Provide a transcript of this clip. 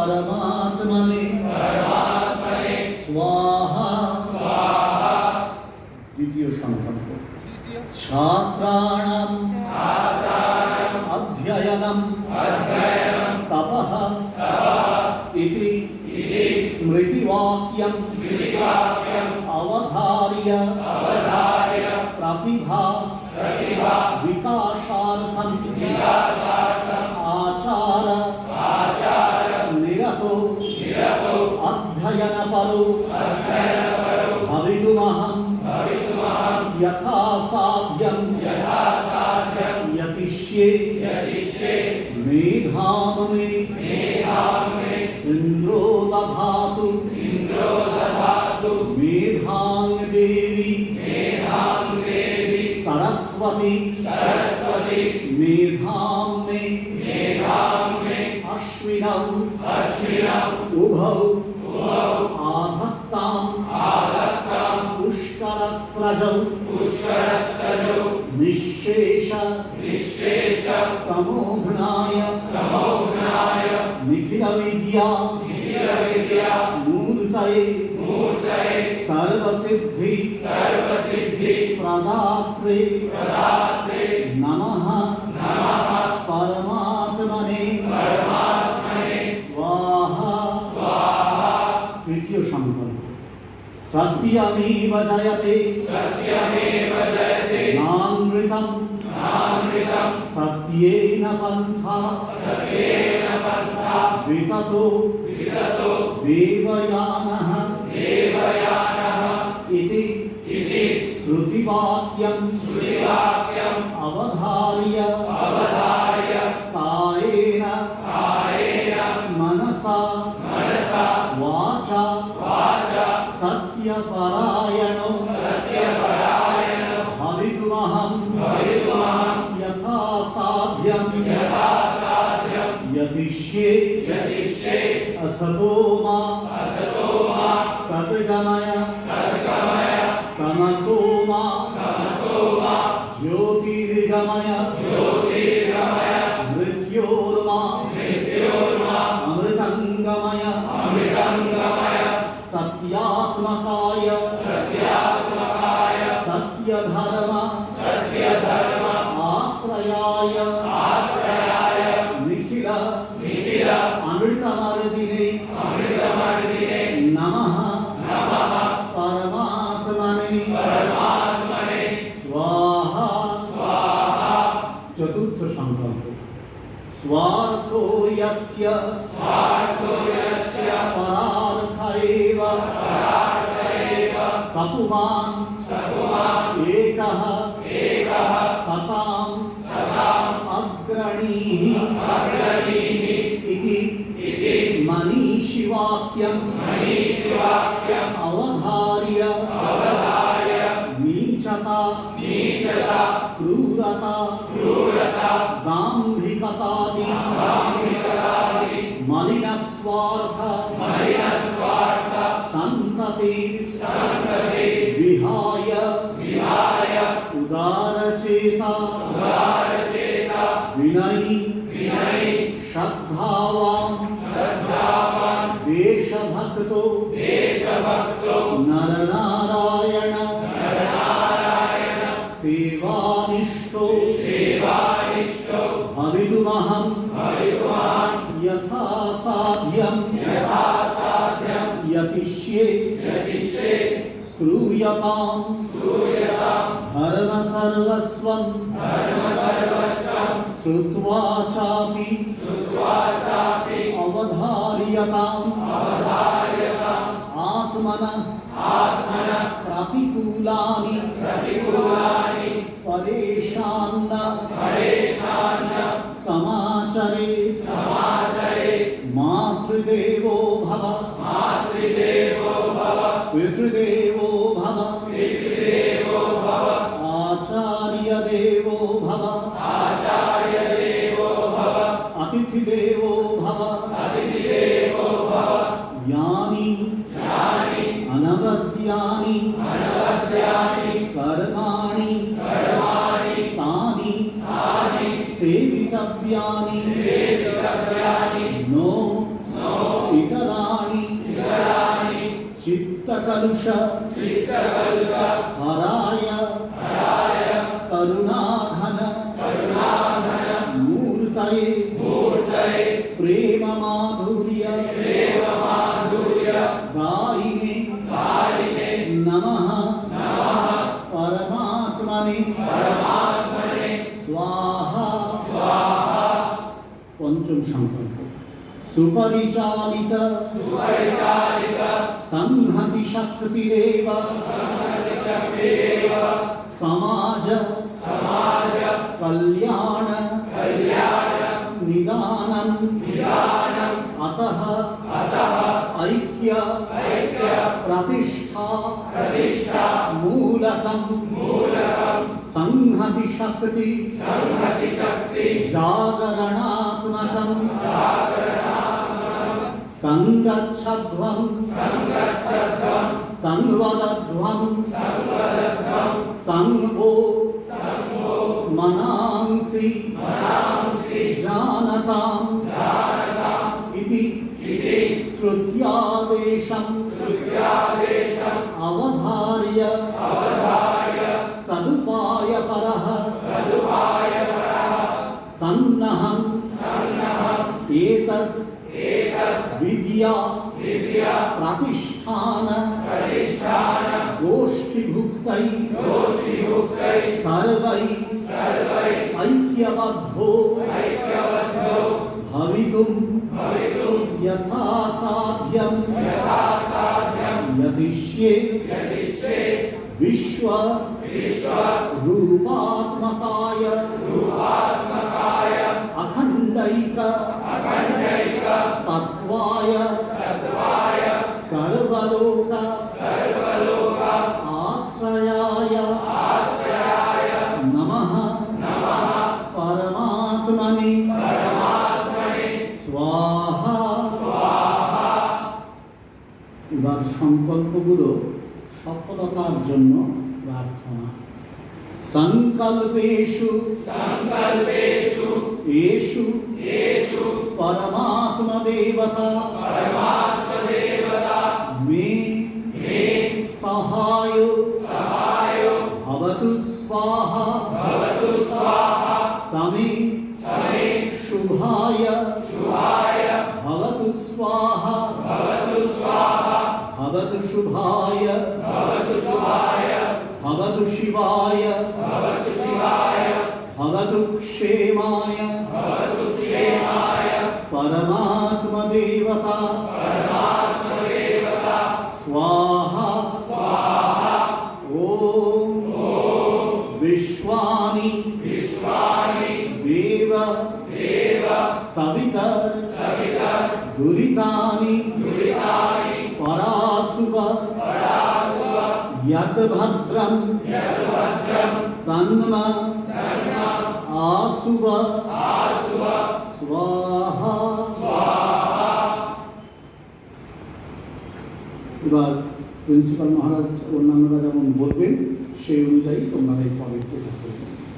परमात्मने स्वाहा। द्वितीय संकल्प छात्राणाम् अध्ययनं तपः इति स्मृतिवाक्यं अवधार्य प्रतिभा विकासार्थं आचार निरतो अध्ययनपरो भवितुमहं यथा साध्यं यतिष्ये मेधां मे इंद्रो दधातु मेधां देवी सरस्वती मेधां मे अश्विनौ उभौ आधत्तां पुष्करस्रजौ निःशेष तमोघ्नाय निखिल विद्या मूर्तये सर्वसिद्धि प्रदात्रे नमः परमात्मने स्वाहा। तृतीय संकल्प सत्यमेव जयते नामृतं सत्येन पन्था विततो देवयानः इति श्रुतिवाक्यं अवधार्य कायेन मनसा वाचा सत्यपरायणो भवितुमहं यथा साध्यं यतिष्ये असतो मा सद्गमय तमसो मा ज्योतिर्गमय मृत्योर्मा अमृतंगमय सत्यात्मकाय सत्यधर्म आश्रयाय निखिल अमृतमर्दिने नमः परमात्मने स्वाहा। चतुर्थ संकल्प स्वार्थो यस्य परार्थ एव सपुमान् एकः सताम् अग्रणीः इति मनीषिवाक्यं अवधार्य नीचता क्रूरता दाम्भिकतादि मलिनस्वार्थ संतति विहाय उदारचेता विनयी श्रद्धावान् देशभक्तो नरनारायण सेवानिष्ठो भवितुमहं यथा साध्यं यतिष्ये श्रूयतां धर्मसर्वस्वं श्रुत्वा चापि अवधार्यताम् आत्मनः प्रतिकूलानि परेशान समाचरे मातृदेवो भव पितृदेवो भव आचार्यदेवो भव अतिथिदेवो भव यानि अनवद्यानि कर्माणि तानि सेवितव्यानि नो चित्तकलुष हराय करुणाघन मूर्तये प्रेम माधुर्य गायिने नमः परमात्मने स्वाहा पंचम संकल्प सुपरिचालित संहति शक्तिरेव समाज कल्याण निदानं अतः ऐक्य प्रतिष्ठा मूलकं संहति शक्ति जागरणात्मकं संगच्छध्वं संवदध्वं संभो मनांसि जानताम् इति श्रुत्यादेशम् अवधार्य सदुपायपरः सन्नहं एतद् विद्या प्रतिष्ठान गोष्ठीभुक्तै सर्वै ऐक्यबद्धो भवितुं यथासाध्यं यदिष्ये विश्व रूपात्मकाय अखंडैक तत्वाय सर्वलोक आश्रयाय नमः परमात्मने स्वाहा। এবার সংকল্পগুলো সফলতার জন্য প্রার্থনা। संकल्पेषु येषु परमात्मदेवता मे सहायो भवतु स्वाहा समे शुभाय भवतु स्वाहा भवतु शुभाय भवतु शिवाय भवतु क्षेमाय परमात्मदेवता स्वाहा ओम विश्वानि देव सवितर दुरितानि परासुव यत् भद्रं तन्म आसुव स्वाहा। এবার প্রিন্সিপাল মহারাজ অন্যান্যরা যেমন বলবেন সেই অনুযায়ী তোমরা এই পদক্ষেপ করবে।